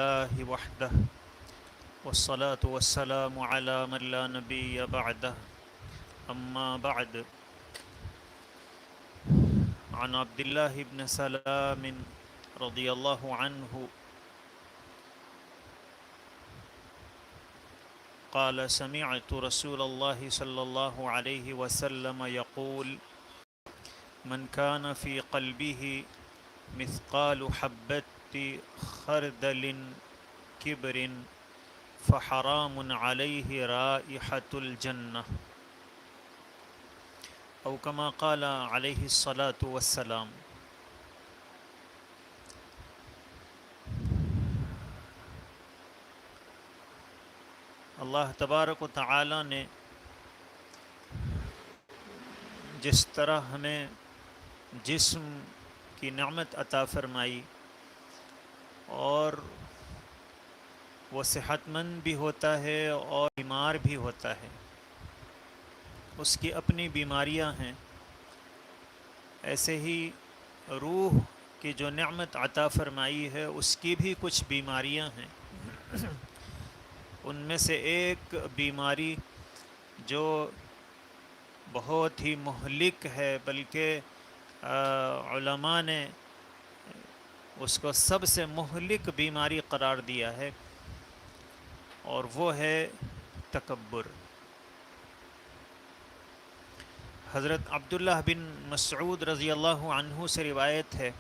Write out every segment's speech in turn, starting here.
الله وحده والصلاة والسلام على من لا نبي بعده أما بعد عن عبد الله بن سلام رضي الله عنه قال سمعت رسول الله صلى الله عليه وسلم يقول من كان في قلبه مثقال حبة خردل كبر فحرام عليه رائحة الجنة او كما قال علیہ الصلاۃ والسلام۔ اللہ تبارک و تعالی نے جس طرح ہمیں جسم کی نعمت عطا فرمائی اور وہ صحت مند بھی ہوتا ہے اور بیمار بھی ہوتا ہے، اس کی اپنی بیماریاں ہیں، ایسے ہی روح کی جو نعمت عطا فرمائی ہے اس کی بھی کچھ بیماریاں ہیں۔ ان میں سے ایک بیماری جو بہت ہی مہلک ہے، بلکہ علماء نے اس کو سب سے مہلک بیماری قرار دیا ہے، اور وہ ہے تکبر۔ حضرت عبداللہ بن مسعود رضی اللہ عنہ سے روایت ہے،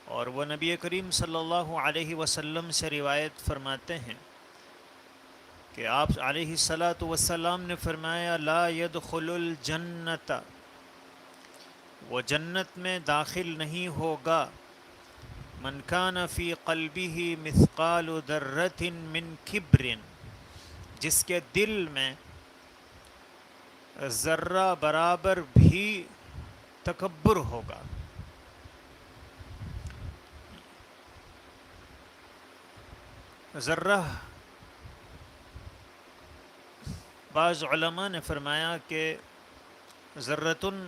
اور وہ نبی کریم صلی اللہ علیہ وسلم سے روایت فرماتے ہیں کہ آپ علیہ الصلاۃ والسلام نے فرمایا لا يدخل الجنت، وہ جنت میں داخل نہیں ہوگا، من کان فی قلبہ مثقال ذرۃ من کبر، جس کے دل میں ذرہ برابر بھی تکبر ہوگا۔ ذرہ، بعض علماء نے فرمایا کہ ذرۃن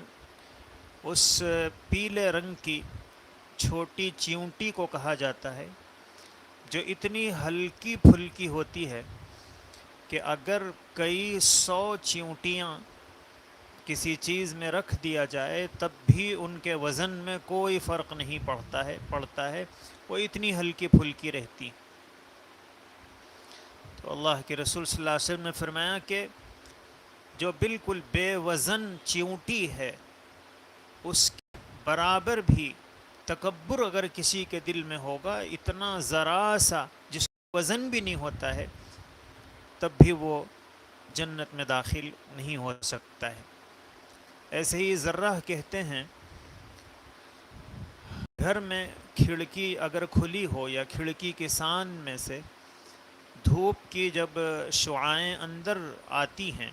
اس پیلے رنگ کی چھوٹی چیونٹی کو کہا جاتا ہے جو اتنی ہلکی پھلکی ہوتی ہے کہ اگر کئی 100 چیونٹیاں کسی چیز میں رکھ دیا جائے تب بھی ان کے وزن میں کوئی فرق نہیں پڑتا ہے، وہ اتنی ہلکی پھلکی رہتی۔ تو اللہ کے رسول صلی اللہ علیہ وسلم نے فرمایا کہ جو بالکل بے وزن چیونٹی ہے اس کے برابر بھی تکبر اگر کسی کے دل میں ہوگا، اتنا ذرا سا جس کا وزن بھی نہیں ہوتا ہے، تب بھی وہ جنت میں داخل نہیں ہو سکتا ہے۔ ایسے ہی ذرہ کہتے ہیں گھر میں کھڑکی اگر کھلی ہو یا کھڑکی کے سان میں سے دھوپ کی جب شعاعیں اندر آتی ہیں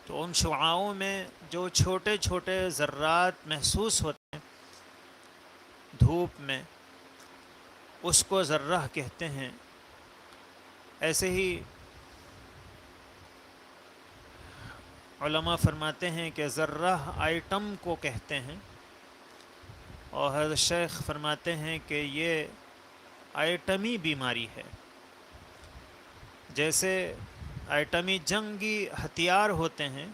تو ان شعاعوں میں جو چھوٹے چھوٹے ذرات محسوس ہوتے ہیں دھوپ میں، اس کو ذرہ کہتے ہیں۔ ایسے ہی علماء فرماتے ہیں کہ ذرہ آئٹم کو کہتے ہیں، اور حضرت شیخ فرماتے ہیں کہ یہ آئٹمی بیماری ہے۔ جیسے آئٹمی جنگی ہتھیار ہوتے ہیں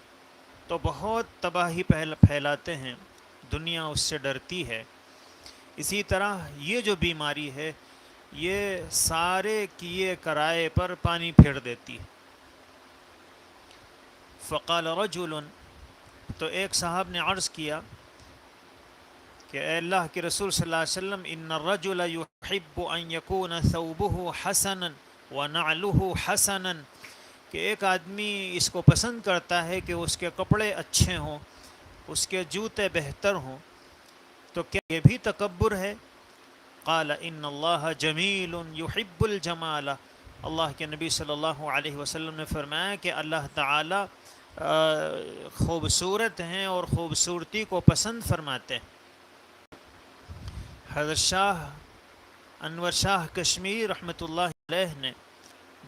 تو بہت تباہی پھیلاتے ہیں، دنیا اس سے ڈرتی ہے، اسی طرح یہ جو بیماری ہے یہ سارے کیے کرائے پر پانی پھیر دیتی ہے۔ فقال رجل، تو ایک صاحب نے عرض کیا کہ اے اللہ کے رسول صلی اللہ علیہ وسلم، ان الرجل يحب ان يكون ثوبه حسنا ونعله حسنا، کہ ایک آدمی اس کو پسند کرتا ہے کہ اس کے کپڑے اچھے ہوں، اس کے جوتے بہتر ہوں، تو کیا یہ بھی تکبر ہے؟ قال ان اللہ جمیل يحب الجمال، اللہ کے نبی صلی اللہ علیہ وسلم نے فرمایا کہ اللہ تعالی خوبصورت ہیں اور خوبصورتی کو پسند فرماتے ہیں۔ حضرت شاہ انور شاہ کشمیر رحمۃ اللہ علیہ نے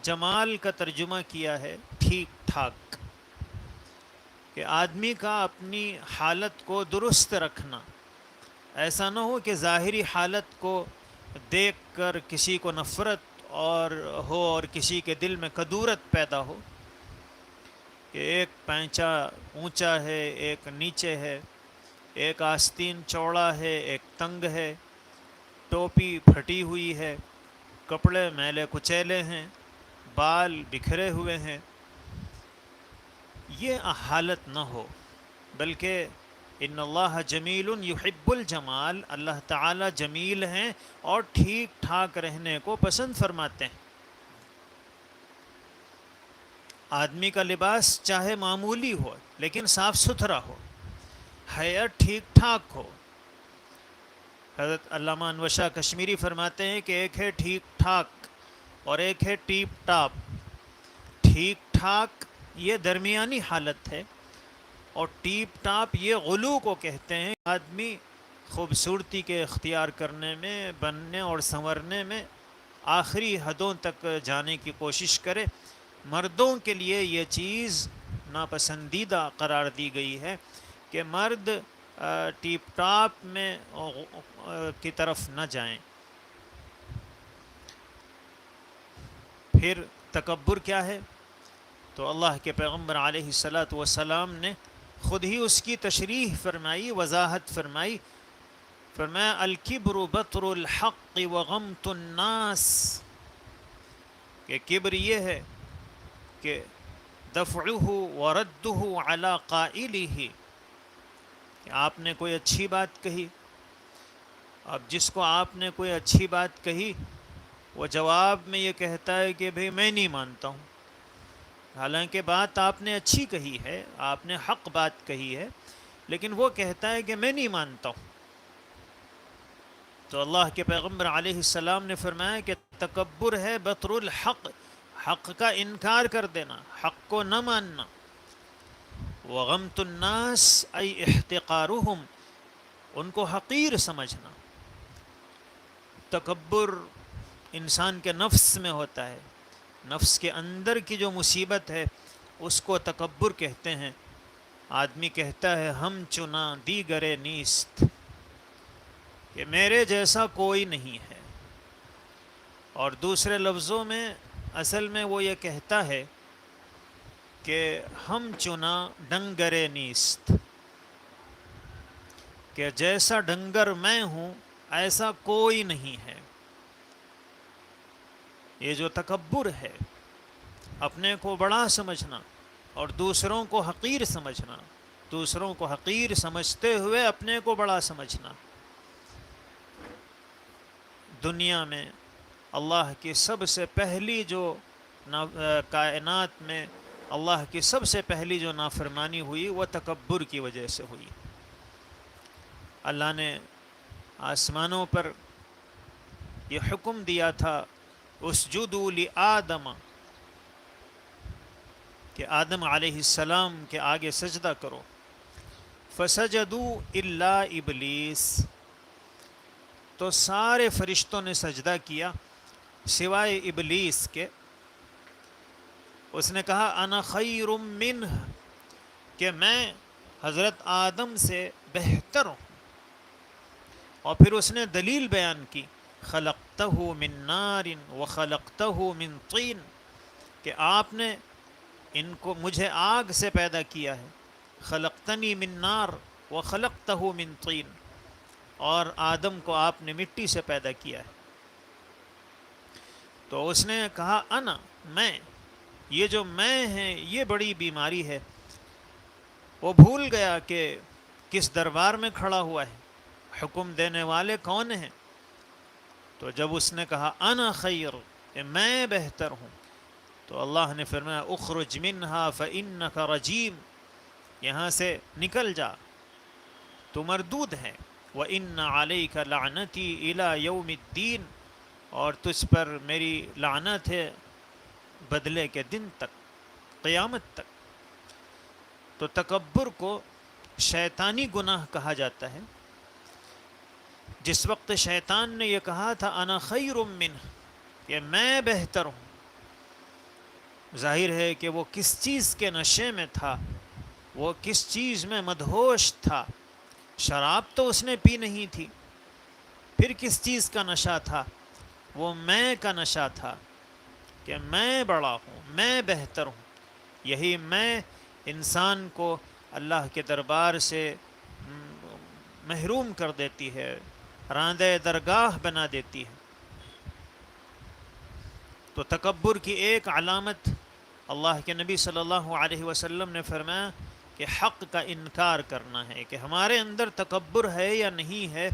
جمال کا ترجمہ کیا ہے ٹھیک ٹھاک، کہ آدمی کا اپنی حالت کو درست رکھنا، ایسا نہ ہو کہ ظاہری حالت کو دیکھ کر کسی کو نفرت اور کسی کے دل میں کدورت پیدا ہو کہ ایک پینچا اونچا ہے، ایک نیچے ہے، ایک آستین چوڑا ہے، ایک تنگ ہے، ٹوپی پھٹی ہوئی ہے، کپڑے میلے کچیلے ہیں، بال بکھرے ہوئے ہیں، یہ حالت نہ ہو، بلکہ ان اللہ جمیل یحب الجمال، اللہ تعالی جمیل ہیں اور ٹھیک ٹھاک رہنے کو پسند فرماتے ہیں۔ آدمی کا لباس چاہے معمولی ہو لیکن صاف ستھرا ہو، حیات ٹھیک ٹھاک ہو۔ حضرت علامہ انور شاہ کشمیری فرماتے ہیں کہ ایک ہے ٹھیک ٹھاک اور ایک ہے ٹیپ ٹاپ۔ ٹھیک ٹھاک یہ درمیانی حالت ہے، اور ٹیپ ٹاپ یہ غلو کو کہتے ہیں۔ آدمی خوبصورتی کے اختیار کرنے میں، بننے اور سنورنے میں آخری حدوں تک جانے کی کوشش کرے۔ مردوں کے لیے یہ چیز ناپسندیدہ قرار دی گئی ہے کہ مرد ٹیپ ٹاپ میں کی طرف نہ جائیں۔ پھر تکبر کیا ہے؟ تو اللہ کے پیغمبر علیہ الصلاۃ والسلام نے خود ہی اس کی تشریح فرمائی، وضاحت فرمائی۔ فرمایا الکبر بطر الحق وغمط الناس، کہ کبر یہ ہے کہ دفعہ وردہ علی قائلہ، کہ آپ نے کوئی اچھی بات کہی، اب جس کو آپ نے کوئی اچھی بات کہی وہ جواب میں یہ کہتا ہے کہ بھئی میں نہیں مانتا ہوں، حالانکہ بات آپ نے اچھی کہی ہے، آپ نے حق بات کہی ہے، لیکن وہ کہتا ہے کہ میں نہیں مانتا ہوں۔ تو اللہ کے پیغمبر علیہ السلام نے فرمایا کہ تکبر ہے بطر الحق، حق کا انکار کر دینا، حق کو نہ ماننا۔ وغمط الناس ای احتقارہم، ان کو حقیر سمجھنا۔ تکبر انسان کے نفس میں ہوتا ہے، نفس کے اندر کی جو مصیبت ہے اس کو تکبر کہتے ہیں۔ آدمی کہتا ہے ہم چنا دیگرے نیست، کہ میرے جیسا کوئی نہیں ہے، اور دوسرے لفظوں میں اصل میں وہ یہ کہتا ہے کہ ہم چنا ڈنگرے نیست، کہ جیسا ڈنگر میں ہوں ایسا کوئی نہیں ہے۔ یہ جو تکبر ہے، اپنے کو بڑا سمجھنا اور دوسروں کو حقیر سمجھنا، دوسروں کو حقیر سمجھتے ہوئے اپنے کو بڑا سمجھنا۔ دنیا میں اللہ کی سب سے پہلی جو کائنات میں اللہ کی سب سے پہلی جو نافرمانی ہوئی وہ تکبر کی وجہ سے ہوئی۔ اللہ نے آسمانوں پر یہ حکم دیا تھا اسجدوا لآدم، کہ آدم علیہ السلام کے آگے سجدہ کرو، فسجدوا الا ابلیس، تو سارے فرشتوں نے سجدہ کیا سوائے ابلیس کے۔ اس نے کہا انا خیر منہ، کہ میں حضرت آدم سے بہتر ہوں، اور پھر اس نے دلیل بیان کی خلقتہ من نار وخلقتہ من طین، کہ آپ نے ان کو مجھے آگ سے پیدا کیا ہے، خلقتنی من نار وخلقتہ من طین، اور آدم کو آپ نے مٹی سے پیدا کیا ہے۔ تو اس نے کہا انا، میں، یہ جو میں ہے یہ بڑی بیماری ہے۔ وہ بھول گیا کہ کس دربار میں کھڑا ہوا ہے، حکم دینے والے کون ہیں۔ تو جب اس نے کہا انا خیر، کہ میں بہتر ہوں، تو اللہ نے فرمایا اخرج منہا فانک رجیم، یہاں سے نکل جا، تو مردود ہے۔ وَإِنَّ عَلَيْكَ لَعْنَتِي إِلَى يَوْمِ الدِّينِ، اور تجھ پر میری لعنت ہے بدلے کے دن تک، قیامت تک۔ تو تکبر کو شیطانی گناہ کہا جاتا ہے۔ جس وقت شیطان نے یہ کہا تھا انا خیر منہ، کہ میں بہتر ہوں، ظاہر ہے کہ وہ کس چیز کے نشے میں تھا، وہ کس چیز میں مدہوش تھا۔ شراب تو اس نے پی نہیں تھی، پھر کس چیز کا نشہ تھا؟ وہ میں کا نشہ تھا کہ میں بڑا ہوں، میں بہتر ہوں. یہی میں انسان کو اللہ کے دربار سے محروم کر دیتی ہے، راندہ درگاہ بنا دیتی ہے. تو تکبر کی ایک علامت اللہ کے نبی صلی اللہ علیہ وسلم نے فرمایا کہ حق کا انکار کرنا ہے. کہ ہمارے اندر تکبر ہے یا نہیں ہے،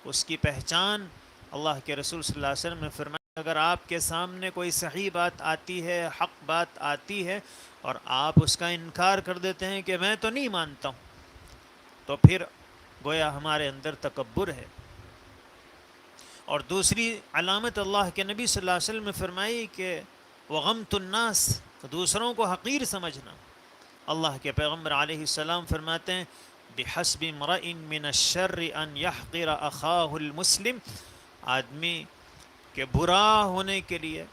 اس کی پہچان اللہ کے رسول صلی اللہ علیہ وسلم نے فرمایا اگر آپ کے سامنے کوئی صحیح بات آتی ہے، حق بات آتی ہے، اور آپ اس کا انکار کر دیتے ہیں کہ میں تو نہیں مانتا ہوں، تو پھر گویا ہمارے اندر تکبر ہے. اور دوسری علامت اللہ کے نبی صلی اللہ علیہ وسلم نے فرمائی کہ وغمت الناس، دوسروں کو حقیر سمجھنا. اللہ کے پیغمبر علیہ السلام فرماتے ہیں بحسب امرئ من الشر ان يحقر اخاہ المسلم، آدمی کے برا ہونے کے لیے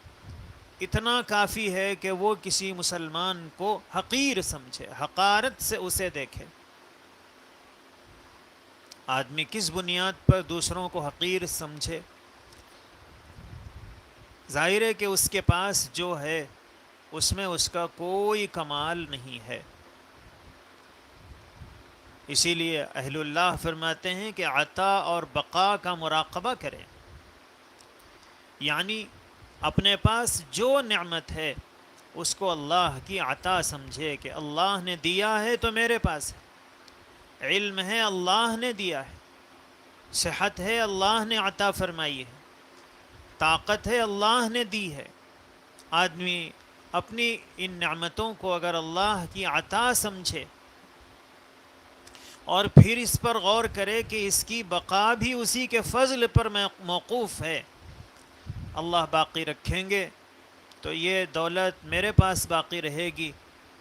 اتنا کافی ہے کہ وہ کسی مسلمان کو حقیر سمجھے، حقارت سے اسے دیکھے. آدمی کس بنیاد پر دوسروں کو حقیر سمجھے؟ ظاہر ہے کہ اس کے پاس جو ہے اس میں اس کا کوئی کمال نہیں ہے. اسی لیے اہل اللہ فرماتے ہیں کہ عطا اور بقا کا مراقبہ کریں، یعنی اپنے پاس جو نعمت ہے اس کو اللہ کی عطا سمجھے کہ اللہ نے دیا ہے تو میرے پاس ہے. علم ہے اللہ نے دیا ہے، صحت ہے اللہ نے عطا فرمائی ہے، طاقت ہے اللہ نے دی ہے. آدمی اپنی ان نعمتوں کو اگر اللہ کی عطا سمجھے اور پھر اس پر غور کرے کہ اس کی بقا بھی اسی کے فضل پر موقوف ہے، اللہ باقی رکھیں گے تو یہ دولت میرے پاس باقی رہے گی،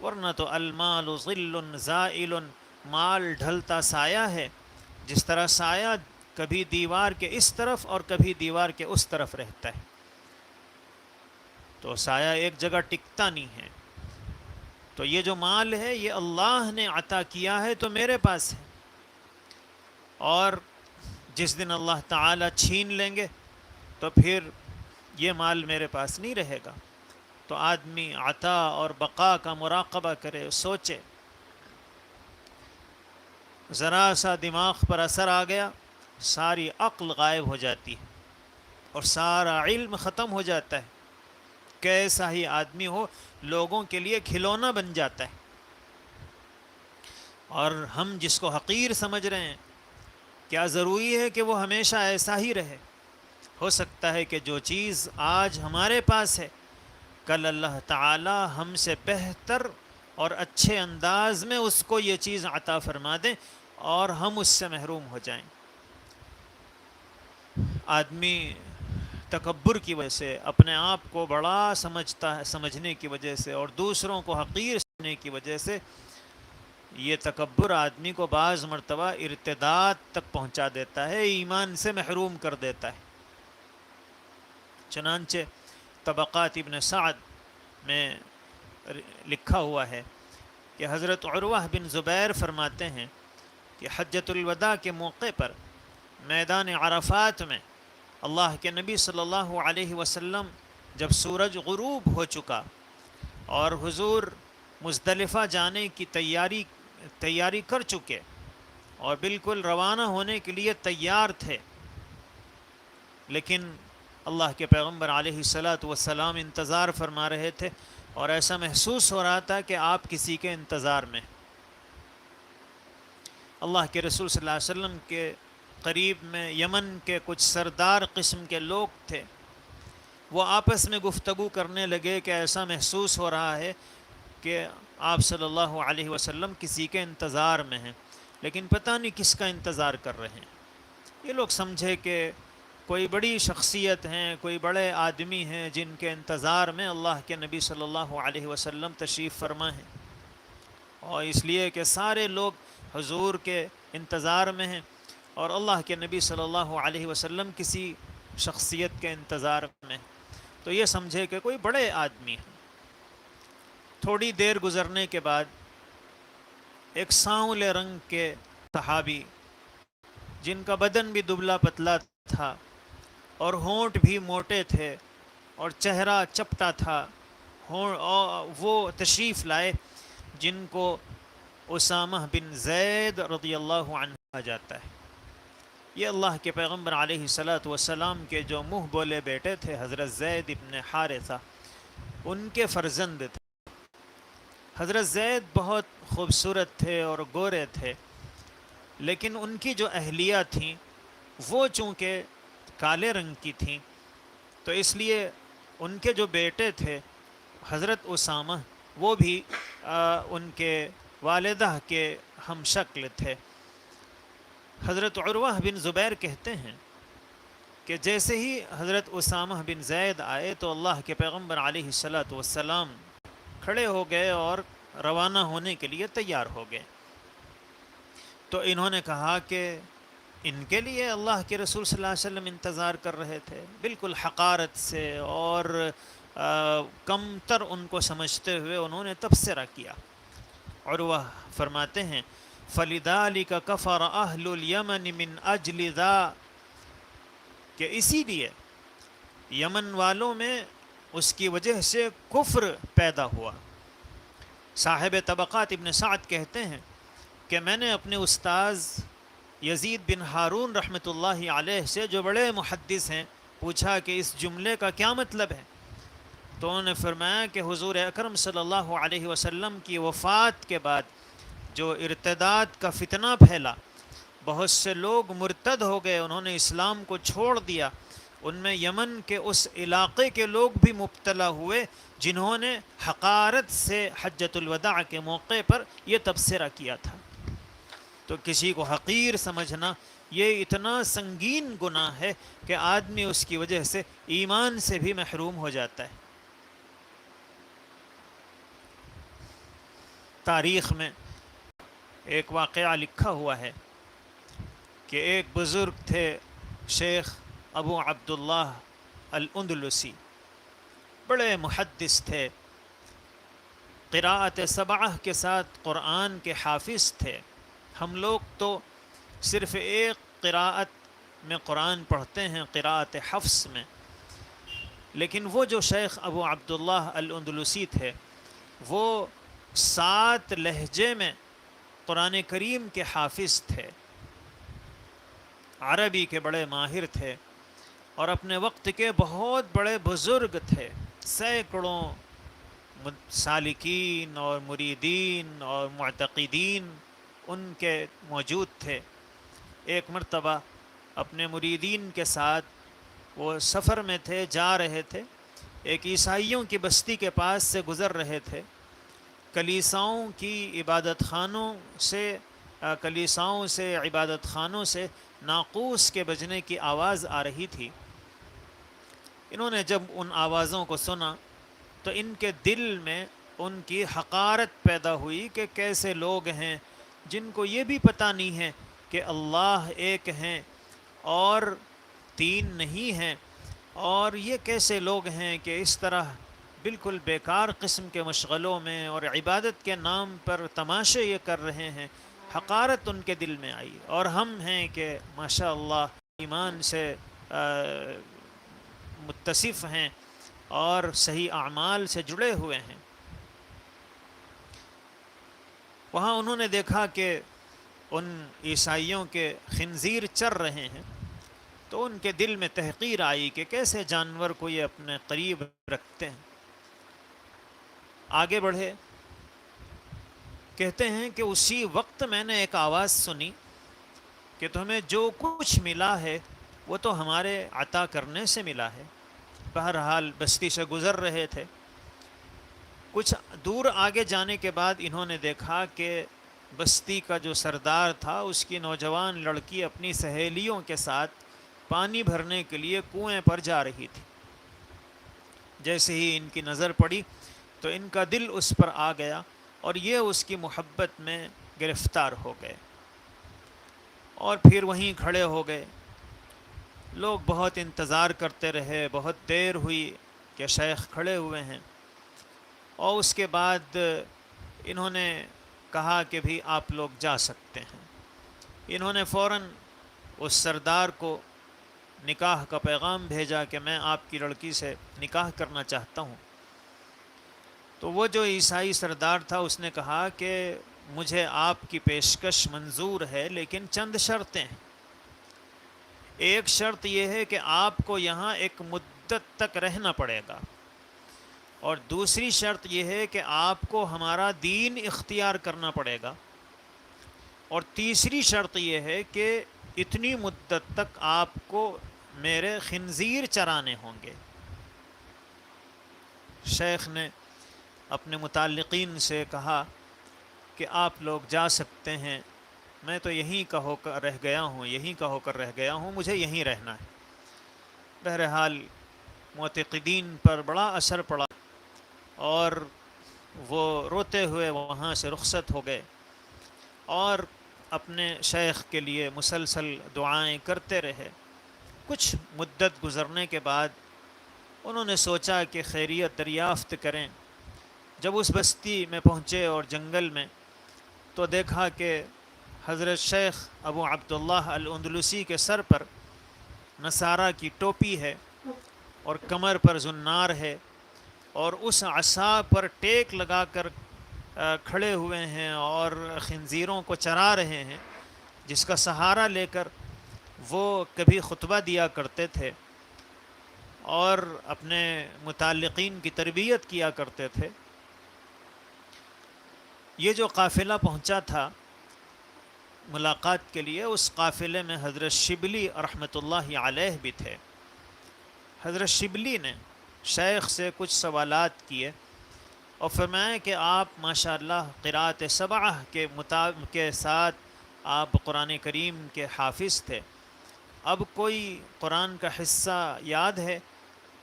ورنہ تو المال ظل زائل، مال ڈھلتا سایہ ہے. جس طرح سایہ کبھی دیوار کے اس طرف اور کبھی دیوار کے اس طرف رہتا ہے، تو سایہ ایک جگہ ٹکتا نہیں ہے. تو یہ جو مال ہے یہ اللہ نے عطا کیا ہے تو میرے پاس ہے، اور جس دن اللہ تعالی چھین لیں گے تو پھر یہ مال میرے پاس نہیں رہے گا. تو آدمی عطا اور بقا کا مراقبہ کرے، سوچے. ذرا سا دماغ پر اثر آ گیا ساری عقل غائب ہو جاتی ہے اور سارا علم ختم ہو جاتا ہے. کیسا ہی آدمی ہو لوگوں کے لیے کھلونا بن جاتا ہے. اور ہم جس کو حقیر سمجھ رہے ہیں کیا ضروری ہے کہ وہ ہمیشہ ایسا ہی رہے؟ ہو سکتا ہے کہ جو چیز آج ہمارے پاس ہے کل اللہ تعالی ہم سے بہتر اور اچھے انداز میں اس کو یہ چیز عطا فرما دیں اور ہم اس سے محروم ہو جائیں. آدمی تکبر کی وجہ سے، اپنے آپ کو بڑا سمجھنے کی وجہ سے اور دوسروں کو حقیر سمجھنے کی وجہ سے، یہ تکبر آدمی کو بعض مرتبہ ارتداد تک پہنچا دیتا ہے، ایمان سے محروم کر دیتا ہے. چنانچہ طبقات ابن سعد میں لکھا ہوا ہے کہ حضرت عروہ بن زبیر فرماتے ہیں کہ حجۃ الوداع کے موقع پر میدان عرفات میں اللہ کے نبی صلی اللہ علیہ وسلم جب سورج غروب ہو چکا اور حضور مزدلفہ جانے کی تیاری کر چکے اور بالکل روانہ ہونے کے لیے تیار تھے، لیکن اللہ کے پیغمبر علیہ الصلاۃ والسلام انتظار فرما رہے تھے اور ایسا محسوس ہو رہا تھا کہ آپ کسی کے انتظار میں. اللہ کے رسول صلی اللہ علیہ وسلم کے قریب میں یمن کے کچھ سردار قسم کے لوگ تھے، وہ آپس میں گفتگو کرنے لگے کہ ایسا محسوس ہو رہا ہے کہ آپ صلی اللہ علیہ وسلم کسی کے انتظار میں ہیں، لیکن پتہ نہیں کس کا انتظار کر رہے ہیں. یہ لوگ سمجھے کہ کوئی بڑی شخصیت ہیں، کوئی بڑے آدمی ہیں جن کے انتظار میں اللہ کے نبی صلی اللہ علیہ وسلم تشریف فرما ہیں، اور اس لیے کہ سارے لوگ حضور کے انتظار میں ہیں اور اللہ کے نبی صلی اللہ علیہ وسلم کسی شخصیت کے انتظار میں، تو یہ سمجھے کہ کوئی بڑے آدمی ہیں. تھوڑی دیر گزرنے کے بعد ایک سانولے رنگ کے صحابی جن کا بدن بھی دبلا پتلا تھا، اور ہونٹ بھی موٹے تھے اور چہرہ چپٹا تھا، وہ تشریف لائے جن کو اسامہ بن زید رضی اللہ عنہ کہا جاتا ہے۔ یہ اللہ کے پیغمبر علیہ الصلاۃ والسلام کے جو منہ بولے بیٹے تھے حضرت زید ابن حارثہ، ان کے فرزند تھے۔ حضرت زید بہت خوبصورت تھے اور گورے تھے، لیکن ان کی جو اہلیہ تھیں وہ چونکہ کالے رنگ کی تھیں، تو اس لیے ان کے جو بیٹے تھے حضرت اسامہ، وہ بھی ان کے والدہ کے ہم شکل تھے۔ حضرت عروہ بن زبیر کہتے ہیں کہ جیسے ہی حضرت اسامہ بن زید آئے تو اللہ کے پیغمبر علیہ الصلاۃ والسلام کھڑے ہو گئے اور روانہ ہونے کے لیے تیار ہو گئے۔ تو انہوں نے کہا کہ ان کے لیے اللہ کے رسول صلی اللہ علیہ وسلم انتظار کر رہے تھے، بالکل حقارت سے اور کم تر ان کو سمجھتے ہوئے انہوں نے تبصرہ کیا۔ عروہ فرماتے ہیں فَلِذَلِكَ كَفَرَ أَهْلُ الْيَمَنِ مِنْ أَجْلِ ذَا، کہ اسی لیے یمن والوں میں اس کی وجہ سے کفر پیدا ہوا۔ صاحب طبقات ابن سعد کہتے ہیں کہ میں نے اپنے استاذ یزید بن ہارون رحمۃ اللہ علیہ سے، جو بڑے محدث ہیں، پوچھا کہ اس جملے کا کیا مطلب ہے؟ تو انہوں نے فرمایا کہ حضور اکرم صلی اللہ علیہ وسلم کی وفات کے بعد جو ارتداد کا فتنہ پھیلا، بہت سے لوگ مرتد ہو گئے، انہوں نے اسلام کو چھوڑ دیا، ان میں یمن کے اس علاقے کے لوگ بھی مبتلا ہوئے جنہوں نے حقارت سے حجۃ الوداع کے موقع پر یہ تبصرہ کیا تھا۔ تو کسی کو حقیر سمجھنا یہ اتنا سنگین گناہ ہے کہ آدمی اس کی وجہ سے ایمان سے بھی محروم ہو جاتا ہے۔ تاریخ میں ایک واقعہ لکھا ہوا ہے کہ ایک بزرگ تھے شیخ ابو عبداللہ الاندلسی، بڑے محدث تھے، قراءت سبعہ کے ساتھ قرآن کے حافظ تھے۔ ہم لوگ تو صرف ایک قراءت میں قرآن پڑھتے ہیں، قراءت حفص میں، لیکن وہ جو شیخ ابو عبداللہ الاندلسی تھے وہ 7 لہجے میں قرآن کریم کے حافظ تھے، عربی کے بڑے ماہر تھے اور اپنے وقت کے بہت بڑے بزرگ تھے۔ سینکڑوں سالکین اور مریدین اور معتقدین ان کے موجود تھے۔ ایک مرتبہ اپنے مریدین کے ساتھ وہ سفر میں تھے، جا رہے تھے، ایک عیسائیوں کی بستی کے پاس سے گزر رہے تھے۔ کلیساؤں کی عبادت خانوں سے ناقوس کے بجنے کی آواز آ رہی تھی۔ انہوں نے جب ان آوازوں کو سنا تو ان کے دل میں ان کی حقارت پیدا ہوئی کہ کیسے لوگ ہیں جن کو یہ بھی پتہ نہیں ہے کہ اللہ ایک ہیں اور 3 نہیں ہیں، اور یہ کیسے لوگ ہیں کہ اس طرح بالکل بیکار قسم کے مشغلوں میں اور عبادت کے نام پر تماشے یہ کر رہے ہیں۔ حقارت ان کے دل میں آئی، اور ہم ہیں کہ ماشاء اللہ ایمان سے متصف ہیں اور صحیح اعمال سے جڑے ہوئے ہیں۔ وہاں انہوں نے دیکھا کہ ان عیسائیوں کے خنزیر چر رہے ہیں، تو ان کے دل میں تحقیر آئی کہ کیسے جانور کو یہ اپنے قریب رکھتے ہیں۔ آگے بڑھے، کہتے ہیں کہ اسی وقت میں نے ایک آواز سنی کہ تمہیں جو کچھ ملا ہے وہ تو ہمارے عطا کرنے سے ملا ہے۔ بہرحال بستی سے گزر رہے تھے، کچھ دور آگے جانے کے بعد انہوں نے دیکھا کہ بستی کا جو سردار تھا اس کی نوجوان لڑکی اپنی سہیلیوں کے ساتھ پانی بھرنے کے لیے کنویں پر جا رہی تھی۔ جیسے ہی ان کی نظر پڑی تو ان کا دل اس پر آ گیا اور یہ اس کی محبت میں گرفتار ہو گئے، اور پھر وہیں کھڑے ہو گئے۔ لوگ بہت انتظار کرتے رہے، بہت دیر ہوئی کہ شیخ کھڑے ہوئے ہیں، اور اس کے بعد انہوں نے کہا کہ بھی آپ لوگ جا سکتے ہیں۔ انہوں نے فوراً اس سردار کو نکاح کا پیغام بھیجا کہ میں آپ کی لڑکی سے نکاح کرنا چاہتا ہوں، تو وہ جو عیسائی سردار تھا اس نے کہا کہ مجھے آپ کی پیشکش منظور ہے، لیکن چند شرطیں ہیں۔ ایک شرط یہ ہے کہ آپ کو یہاں ایک مدت تک رہنا پڑے گا، اور دوسری شرط یہ ہے کہ آپ کو ہمارا دین اختیار کرنا پڑے گا، اور تیسری شرط یہ ہے کہ اتنی مدت تک آپ کو میرے خنزیر چرانے ہوں گے۔ شیخ نے اپنے متعلقین سے کہا کہ آپ لوگ جا سکتے ہیں، میں تو یہیں کا ہو کر رہ گیا ہوں، مجھے یہیں رہنا ہے۔ بہرحال معتقدین پر بڑا اثر پڑا اور وہ روتے ہوئے وہاں سے رخصت ہو گئے، اور اپنے شیخ کے لیے مسلسل دعائیں کرتے رہے۔ کچھ مدت گزرنے کے بعد انہوں نے سوچا کہ خیریت دریافت کریں۔ جب اس بستی میں پہنچے اور جنگل میں، تو دیکھا کہ حضرت شیخ ابو عبداللہ الاندلسی کے سر پر نصارہ کی ٹوپی ہے اور کمر پر زنار ہے، اور اس عصا پر ٹیک لگا کر کھڑے ہوئے ہیں اور خنزیروں کو چرا رہے ہیں، جس کا سہارا لے کر وہ کبھی خطبہ دیا کرتے تھے اور اپنے متعلقین کی تربیت کیا کرتے تھے۔ یہ جو قافلہ پہنچا تھا ملاقات کے لیے، اس قافلے میں حضرت شبلی رحمۃ اللہ علیہ بھی تھے۔ حضرت شبلی نے شیخ سے کچھ سوالات کیے اور فرمایا کہ آپ ماشاءاللہ قرأت سبعہ کے ساتھ آپ قرآن کریم کے حافظ تھے، اب کوئی قرآن کا حصہ یاد ہے؟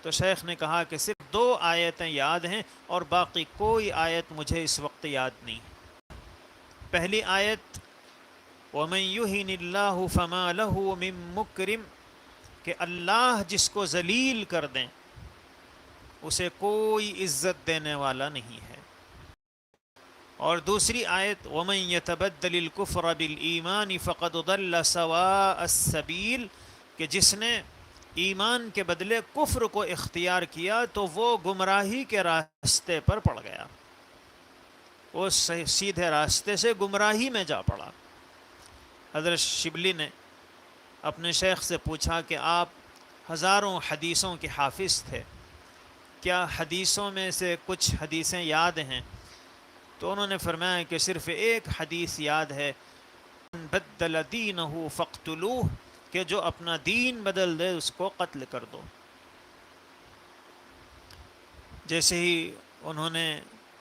تو شیخ نے کہا کہ صرف 2 آیتیں یاد ہیں اور باقی کوئی آیت مجھے اس وقت یاد نہیں۔ پہلی آیت وَمَن يُهِنِ اللَّهُ فَمَا لَهُ مِن مُكْرِمٍ، کہ اللہ جس کو ذلیل کر دیں اسے کوئی عزت دینے والا نہیں ہے۔ اور دوسری آیت وَمَن يَتَبَدَّلِ الْكُفْرَ بِالْإِيمَانِ فَقَدْ ضَلَّ سَوَاءَ السَّبِيلِ، کہ جس نے ایمان کے بدلے کفر کو اختیار کیا تو وہ گمراہی کے راستے پر پڑ گیا، وہ سیدھے راستے سے گمراہی میں جا پڑا۔ حضرت شبلی نے اپنے شیخ سے پوچھا کہ آپ ہزاروں حدیثوں کے حافظ تھے، کیا حدیثوں میں سے کچھ حدیثیں یاد ہیں؟ تو انہوں نے فرمایا کہ صرف ایک حدیث یاد ہے، من بدل دینہ فاقتلوہ، کہ جو اپنا دین بدل دے اس کو قتل کر دو۔ جیسے ہی انہوں نے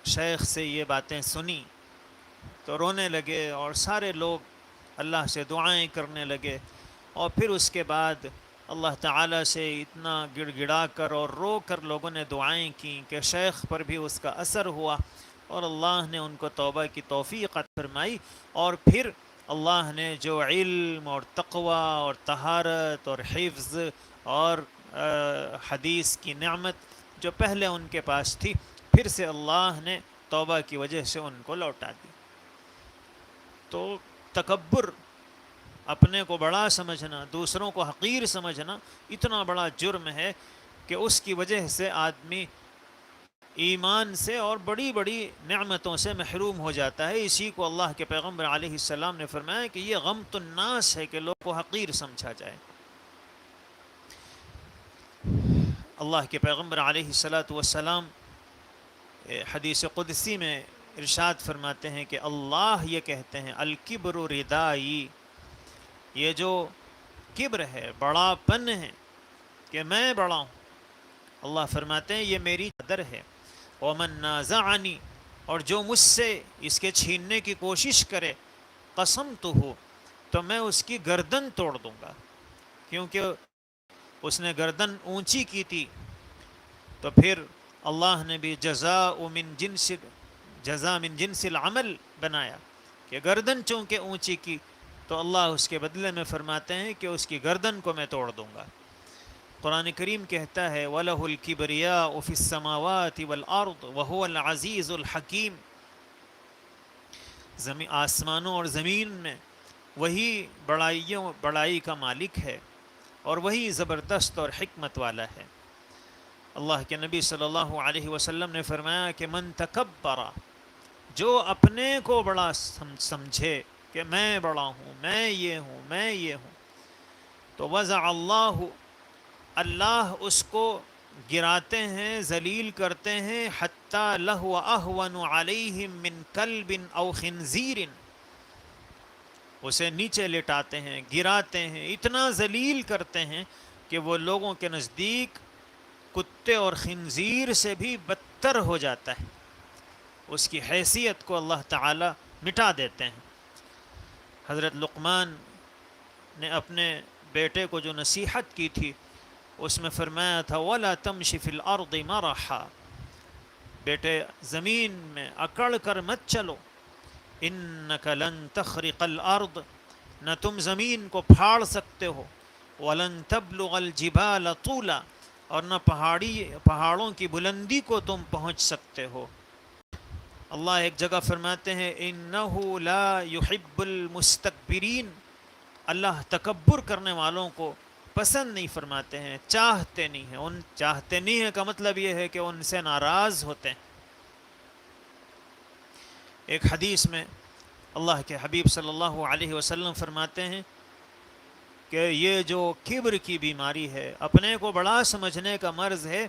شیخ سے یہ باتیں سنی تو رونے لگے اور سارے لوگ اللہ سے دعائیں کرنے لگے، اور پھر اس کے بعد اللہ تعالیٰ سے اتنا گڑ گڑا کر اور رو کر لوگوں نے دعائیں کیں کہ شیخ پر بھی اس کا اثر ہوا، اور اللہ نے ان کو توبہ کی توفیق عطا فرمائی، اور پھر اللہ نے جو علم اور تقوی اور طہارت اور حفظ اور حدیث کی نعمت جو پہلے ان کے پاس تھی، پھر سے اللہ نے توبہ کی وجہ سے ان کو لوٹا دی۔ تو تکبر، اپنے کو بڑا سمجھنا، دوسروں کو حقیر سمجھنا اتنا بڑا جرم ہے کہ اس کی وجہ سے آدمی ایمان سے اور بڑی بڑی نعمتوں سے محروم ہو جاتا ہے۔ اسی کو اللہ کے پیغمبر علیہ السلام نے فرمایا کہ یہ غمط الناس ہے کہ لوگ کو حقیر سمجھا جائے۔ اللہ کے پیغمبر علیہ السلام حدیث قدسی میں ارشاد فرماتے ہیں کہ اللہ یہ کہتے ہیں الکبر ردائی، یہ جو کبر ہے، بڑا پن ہے کہ میں بڑا ہوں، اللہ فرماتے ہیں یہ میری چادر ہے۔ ومن نازعنی، اور جو مجھ سے اس کے چھیننے کی کوشش کرے، قسمتہ، تو میں اس کی گردن توڑ دوں گا، کیونکہ اس نے گردن اونچی کی تھی۔ تو پھر اللہ نے بھی جزا من جنس العمل بنایا کہ گردن چونکہ اونچی کی تو اللہ اس کے بدلے میں فرماتے ہیں کہ اس کی گردن کو میں توڑ دوں گا۔ قرآن کریم کہتا ہے وَلَهُ الْكِبْرِيَاءُ فِي السَّمَاوَاتِ وَالْأَرْضِ وَهُوَ الْعَزِيزُ الْحَكِيمُ، آسمانوں اور زمین میں وہی بڑائی کا مالک ہے اور وہی زبردست اور حکمت والا ہے۔ اللہ کے نبی صلی اللہ علیہ وسلم نے فرمایا کہ من تکبر، جو اپنے کو بڑا سمجھے کہ میں بڑا ہوں، میں یہ ہوں، میں یہ ہوں، تو وضع اللہ، اللہ اس کو گراتے ہیں، ذلیل کرتے ہیں، حتی لہو اہون علیہم من کلب او خنزیر، اسے نیچے لٹاتے ہیں، گراتے ہیں، اتنا ذلیل کرتے ہیں کہ وہ لوگوں کے نزدیک کتے اور خنزیر سے بھی بدتر ہو جاتا ہے، اس کی حیثیت کو اللہ تعالی مٹا دیتے ہیں۔ حضرت لقمان نے اپنے بیٹے کو جو نصیحت کی تھی اس میں فرمایا تھا وَلَا تَمْشِ فِي الْأَرْضِ مَرَحًا، بیٹے زمین میں اکڑ کر مت چلو، اِنَّكَ لَن تَخْرِقَ الْأَرْض، نہ تم زمین کو پھاڑ سکتے ہو، وَلَن تَبْلُغَ الْجِبَالَ طُولًا، اور نہ پہاڑوں کی بلندی کو تم پہنچ سکتے ہو۔ اللہ ایک جگہ فرماتے ہیں اِنَّهُ لَا يُحِبُّ الْمُسْتَكْبِرِينَ، اللہ تکبر کرنے والوں کو پسند نہیں فرماتے ہیں، چاہتے نہیں ہیں۔ ان چاہتے نہیں ہیں کا مطلب یہ ہے کہ ان سے ناراض ہوتے ہیں۔ ایک حدیث میں اللہ کے حبیب صلی اللہ علیہ وسلم فرماتے ہیں کہ یہ جو کبر کی بیماری ہے، اپنے کو بڑا سمجھنے کا مرض ہے،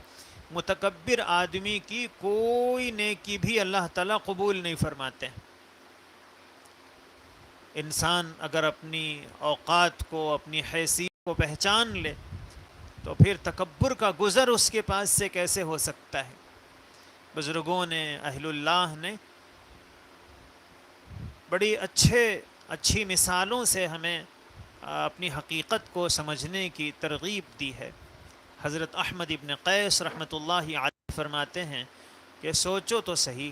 متکبر آدمی کی کوئی نیکی بھی اللہ تعالیٰ قبول نہیں فرماتے۔ انسان اگر اپنی اوقات کو، اپنی حیثیت کو پہچان لے تو پھر تکبر کا گزر اس کے پاس سے کیسے ہو سکتا ہے۔ بزرگوں نے، اہل اللہ نے بڑی اچھی مثالوں سے ہمیں اپنی حقیقت کو سمجھنے کی ترغیب دی ہے۔ حضرت احمد ابن قیس رحمۃ اللہ علیہ فرماتے ہیں کہ سوچو تو صحیح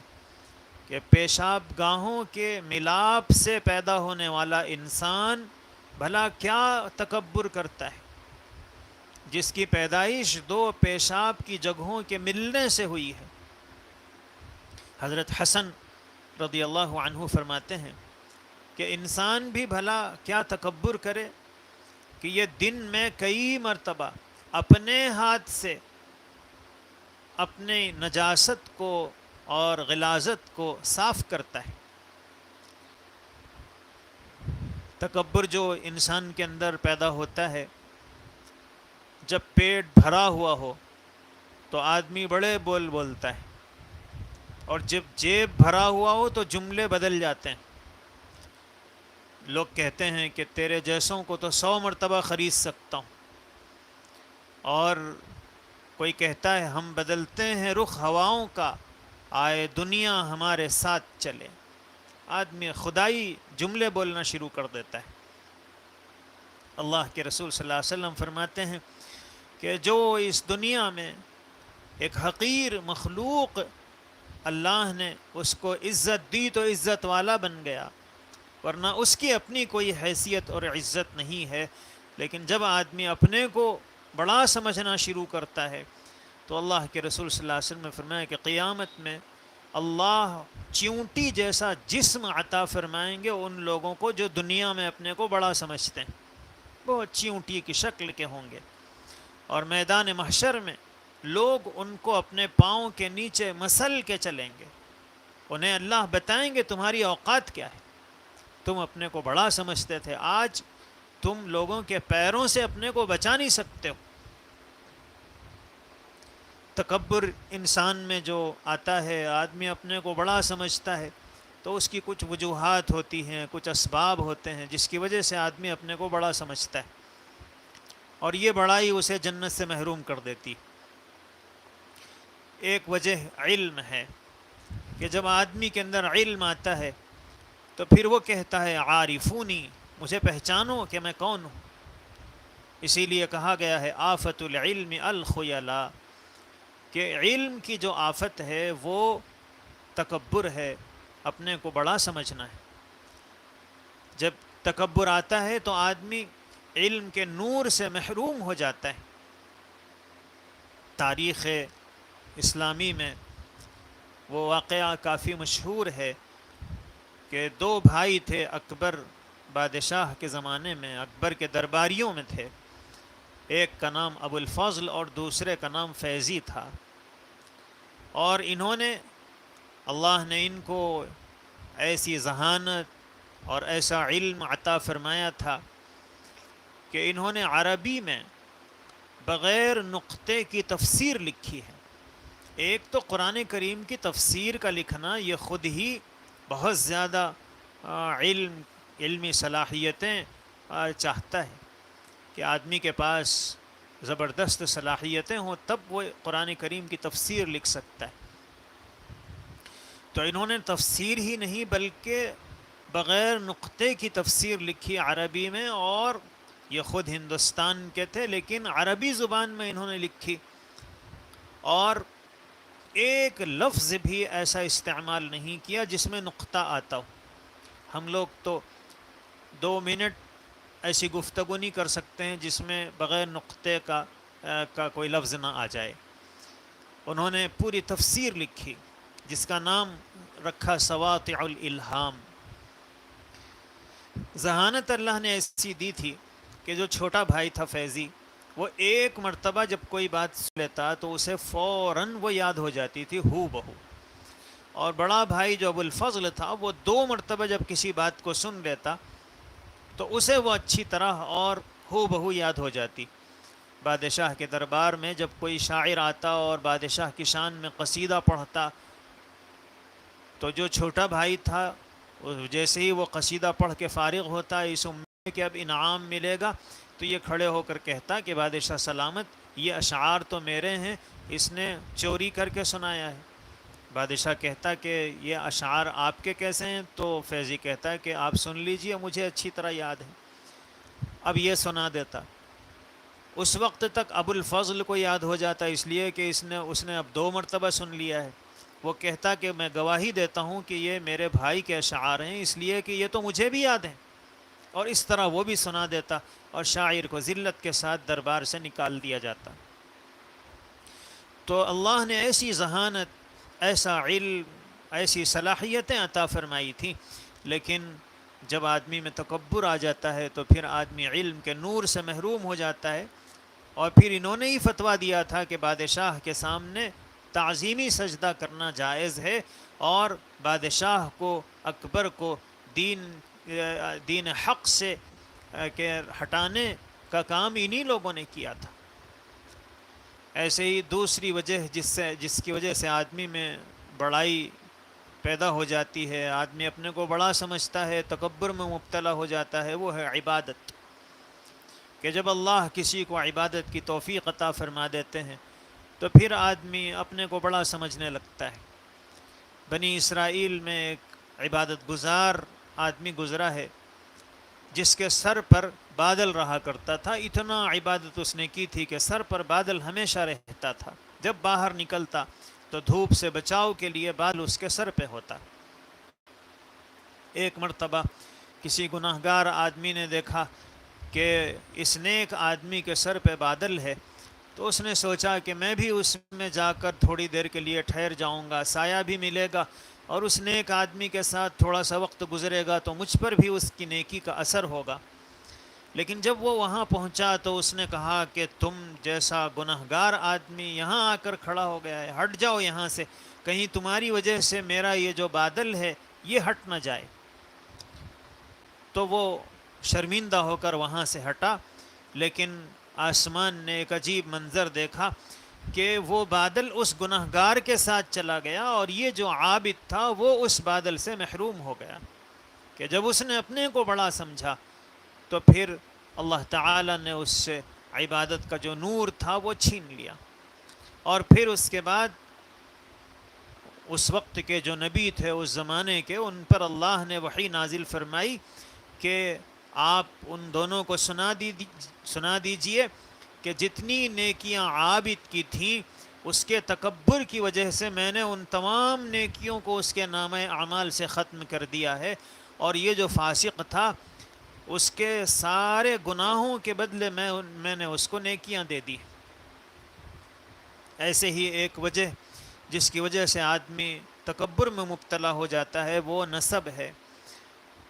کہ پیشاب گاہوں کے ملاپ سے پیدا ہونے والا انسان بھلا کیا تکبر کرتا ہے، جس کی پیدائش دو پیشاب کی جگہوں کے ملنے سے ہوئی ہے۔ حضرت حسن رضی اللہ عنہ فرماتے ہیں کہ انسان بھی بھلا کیا تکبر کرے کہ یہ دن میں کئی مرتبہ اپنے ہاتھ سے اپنے نجاست کو اور غلاظت کو صاف کرتا ہے۔ تکبر جو انسان کے اندر پیدا ہوتا ہے، جب پیٹ بھرا ہوا ہو تو آدمی بڑے بول بولتا ہے، اور جب جیب بھرا ہوا ہو تو جملے بدل جاتے ہیں۔ لوگ کہتے ہیں کہ تیرے جیسوں کو تو 100 مرتبہ خرید سکتا ہوں، اور کوئی کہتا ہے ہم بدلتے ہیں رخ ہواؤں کا، آئے دنیا ہمارے ساتھ چلے۔ آدمی خدائی جملے بولنا شروع کر دیتا ہے۔ اللہ کے رسول صلی اللہ علیہ وسلم فرماتے ہیں کہ جو اس دنیا میں ایک حقیر مخلوق اللہ نے اس کو عزت دی تو عزت والا بن گیا، ورنہ اس کی اپنی کوئی حیثیت اور عزت نہیں ہے۔ لیکن جب آدمی اپنے کو بڑا سمجھنا شروع کرتا ہے تو اللہ کے رسول صلی اللہ علیہ وسلم نے فرمایا کہ قیامت میں اللہ چیونٹی جیسا جسم عطا فرمائیں گے ان لوگوں کو جو دنیا میں اپنے کو بڑا سمجھتے ہیں، بہت چیونٹی کی شکل کے ہوں گے، اور میدان محشر میں لوگ ان کو اپنے پاؤں کے نیچے مسل کے چلیں گے۔ انہیں اللہ بتائیں گے تمہاری اوقات کیا ہے، تم اپنے کو بڑا سمجھتے تھے، آج تم لوگوں کے پیروں سے اپنے کو بچا نہیں سکتے ہو۔ تکبر انسان میں جو آتا ہے، آدمی اپنے کو بڑا سمجھتا ہے، تو اس کی کچھ وجوہات ہوتی ہیں، کچھ اسباب ہوتے ہیں جس کی وجہ سے آدمی اپنے کو بڑا سمجھتا ہے، اور یہ بڑائی اسے جنت سے محروم کر دیتی۔ ایک وجہ علم ہے کہ جب آدمی کے اندر علم آتا ہے تو پھر وہ کہتا ہے عارفونی، مجھے پہچانو کہ میں کون ہوں۔ اسی لیے کہا گیا ہے آفت العلم الخیلاء، کہ علم کی جو آفت ہے وہ تکبر ہے، اپنے کو بڑا سمجھنا ہے۔ جب تکبر آتا ہے تو آدمی علم کے نور سے محروم ہو جاتا ہے۔ تاریخ اسلامی میں وہ واقعہ کافی مشہور ہے کہ دو بھائی تھے، اکبر بادشاہ کے زمانے میں، اکبر کے درباریوں میں تھے، ایک کا نام ابو الفضل اور دوسرے کا نام فیضی تھا، اور انہوں نے اللہ نے ان کو ایسی ذہانت اور ایسا علم عطا فرمایا تھا کہ انہوں نے عربی میں بغیر نقطے کی تفسیر لکھی ہے۔ ایک تو قرآن کریم کی تفسیر کا لکھنا یہ خود ہی بہت زیادہ علمی صلاحیتیں چاہتا ہے کہ آدمی کے پاس زبردست صلاحیتیں ہوں تب وہ قرآن کریم کی تفسیر لکھ سکتا ہے۔ تو انہوں نے تفسیر ہی نہیں بلکہ بغیر نقطے کی تفسیر لکھی عربی میں، اور یہ خود ہندوستان کے تھے لیکن عربی زبان میں انہوں نے لکھی، اور ایک لفظ بھی ایسا استعمال نہیں کیا جس میں نقطہ آتا ہو۔ ہم لوگ تو 2 منٹ ایسی گفتگو نہیں کر سکتے ہیں جس میں بغیر نقطے کا کوئی لفظ نہ آ جائے۔ انہوں نے پوری تفسیر لکھی جس کا نام رکھا سواطع الالہام۔ ذہانت اللہ نے ایسی دی تھی کہ جو چھوٹا بھائی تھا فیضی، وہ ایک مرتبہ جب کوئی بات سن لیتا تو اسے فوراً وہ یاد ہو جاتی تھی ہو بہو، اور بڑا بھائی جو ابو الفضل تھا وہ 2 مرتبہ جب کسی بات کو سن لیتا تو اسے وہ اچھی طرح اور ہو بہو یاد ہو جاتی۔ بادشاہ کے دربار میں جب کوئی شاعر آتا اور بادشاہ کی شان میں قصیدہ پڑھتا تو جو چھوٹا بھائی تھا جیسے ہی وہ قصیدہ پڑھ کے فارغ ہوتا اس امید کہ اب انعام ملے گا تو یہ کھڑے ہو کر کہتا کہ بادشاہ سلامت، یہ اشعار تو میرے ہیں، اس نے چوری کر کے سنایا ہے۔ بادشاہ کہتا کہ یہ اشعار آپ کے کیسے ہیں؟ تو فیضی کہتا ہے کہ آپ سن لیجئے، مجھے اچھی طرح یاد ہے۔ اب یہ سنا دیتا۔ اس وقت تک ابو الفضل کو یاد ہو جاتا اس لیے کہ اس نے اب 2 مرتبہ سن لیا ہے۔ وہ کہتا کہ میں گواہی دیتا ہوں کہ یہ میرے بھائی کے اشعار ہیں اس لیے کہ یہ تو مجھے بھی یاد ہیں، اور اس طرح وہ بھی سنا دیتا اور شاعر کو ذلت کے ساتھ دربار سے نکال دیا جاتا۔ تو اللہ نے ایسی ذہانت، ایسا علم، ایسی صلاحیتیں عطا فرمائی تھیں، لیکن جب آدمی میں تکبر آ جاتا ہے تو پھر آدمی علم کے نور سے محروم ہو جاتا ہے۔ اور پھر انہوں نے ہی فتویٰ دیا تھا کہ بادشاہ کے سامنے تعظیمی سجدہ کرنا جائز ہے، اور بادشاہ کو، اکبر کو دین حق سے کہ ہٹانے کا کام انہی لوگوں نے کیا تھا۔ ایسے ہی دوسری وجہ جس کی وجہ سے آدمی میں بڑائی پیدا ہو جاتی ہے، آدمی اپنے کو بڑا سمجھتا ہے، تکبر میں مبتلا ہو جاتا ہے، وہ ہے عبادت، کہ جب اللہ کسی کو عبادت کی توفیق عطا فرما دیتے ہیں تو پھر آدمی اپنے کو بڑا سمجھنے لگتا ہے۔ بنی اسرائیل میں ایک عبادت گزار آدمی گزرا ہے جس کے سر پر بادل رہا کرتا تھا، اتنا عبادت اس نے کی تھی کہ سر پر بادل ہمیشہ رہتا تھا، جب باہر نکلتا تو دھوپ سے بچاؤ کے لیے بال اس کے سر پہ ہوتا۔ ایک مرتبہ کسی گناہگار آدمی نے دیکھا کہ اس نیک آدمی کے سر پہ بادل ہے، تو اس نے سوچا کہ میں بھی اس میں جا کر تھوڑی دیر کے لیے ٹھہر جاؤں گا، سایہ بھی ملے گا، اور اس نیک آدمی کے ساتھ تھوڑا سا وقت گزرے گا تو مجھ پر بھی اس کی نیکی کا اثر ہوگا۔ لیکن جب وہ وہاں پہنچا تو اس نے کہا کہ تم جیسا گناہگار آدمی یہاں آ کر کھڑا ہو گیا ہے، ہٹ جاؤ یہاں سے، کہیں تمہاری وجہ سے میرا یہ جو بادل ہے یہ ہٹ نہ جائے۔ تو وہ شرمندہ ہو کر وہاں سے ہٹا، لیکن آسمان نے ایک عجیب منظر دیکھا کہ وہ بادل اس گناہگار کے ساتھ چلا گیا اور یہ جو عابد تھا وہ اس بادل سے محروم ہو گیا، کہ جب اس نے اپنے کو بڑا سمجھا تو پھر اللہ تعالی نے اس سے عبادت کا جو نور تھا وہ چھین لیا۔ اور پھر اس کے بعد اس وقت کے جو نبی تھے اس زمانے کے، ان پر اللہ نے وحی نازل فرمائی کہ آپ ان دونوں کو سنا دیجئے کہ جتنی نیکیاں عابد کی تھیں اس کے تکبر کی وجہ سے میں نے ان تمام نیکیوں کو اس کے نامہ اعمال سے ختم کر دیا ہے، اور یہ جو فاسق تھا اس کے سارے گناہوں کے بدلے میں نے اس کو نیکیاں دے دی۔ ایسے ہی ایک وجہ جس کی وجہ سے آدمی تکبر میں مبتلا ہو جاتا ہے وہ نسب ہے،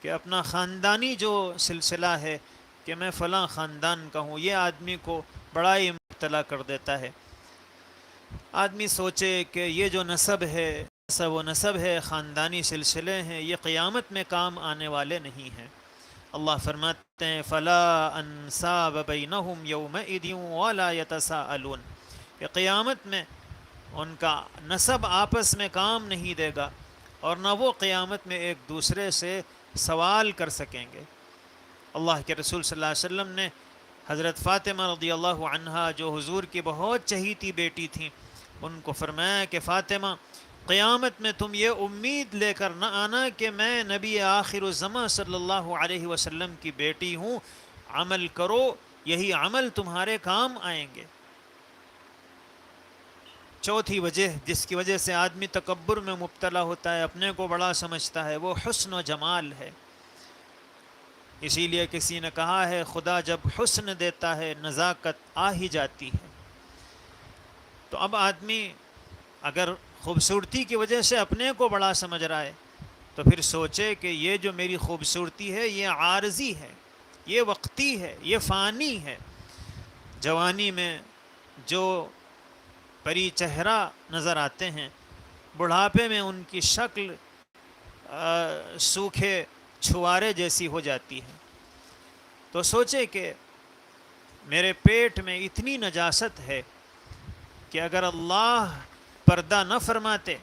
کہ اپنا خاندانی جو سلسلہ ہے کہ میں فلاں خاندان کا ہوں، یہ آدمی کو بڑائی میں مبتلا کر دیتا ہے۔ آدمی سوچے کہ یہ جو نسب ہے، وہ نسب ہے، خاندانی سلسلے ہیں، یہ قیامت میں کام آنے والے نہیں ہیں۔ اللہ فرماتے ہیں فَلَا أَنْسَابَ بَيْنَهُمْ يَوْمَئِذٍ وَلَا يَتَسَاءَلُونَ کہ قیامت میں ان کا نسب آپس میں کام نہیں دے گا، اور نہ وہ قیامت میں ایک دوسرے سے سوال کر سکیں گے۔ اللہ کے رسول صلی اللہ علیہ وسلم نے حضرت فاطمہ رضی اللہ عنہا، جو حضور کی بہت چہیتی بیٹی تھیں، ان کو فرمایا کہ فاطمہ، قیامت میں تم یہ امید لے کر نہ آنا کہ میں نبی آخر الزماں صلی اللہ علیہ وسلم کی بیٹی ہوں، عمل کرو، یہی عمل تمہارے کام آئیں گے۔ چوتھی وجہ جس کی وجہ سے آدمی تکبر میں مبتلا ہوتا ہے، اپنے کو بڑا سمجھتا ہے، وہ حسن و جمال ہے۔ اسی لیے کسی نے کہا ہے خدا جب حسن دیتا ہے نزاکت آ ہی جاتی ہے۔ تو اب آدمی اگر خوبصورتی کی وجہ سے اپنے کو بڑا سمجھ رہا ہے تو پھر سوچے کہ یہ جو میری خوبصورتی ہے یہ عارضی ہے، یہ وقتی ہے، یہ فانی ہے۔ جوانی میں جو پری چہرہ نظر آتے ہیں، بڑھاپے میں ان کی شکل سوکھے چھوارے جیسی ہو جاتی ہے۔ تو سوچے کہ میرے پیٹ میں اتنی نجاست ہے کہ اگر اللہ پردہ نہ فرماتے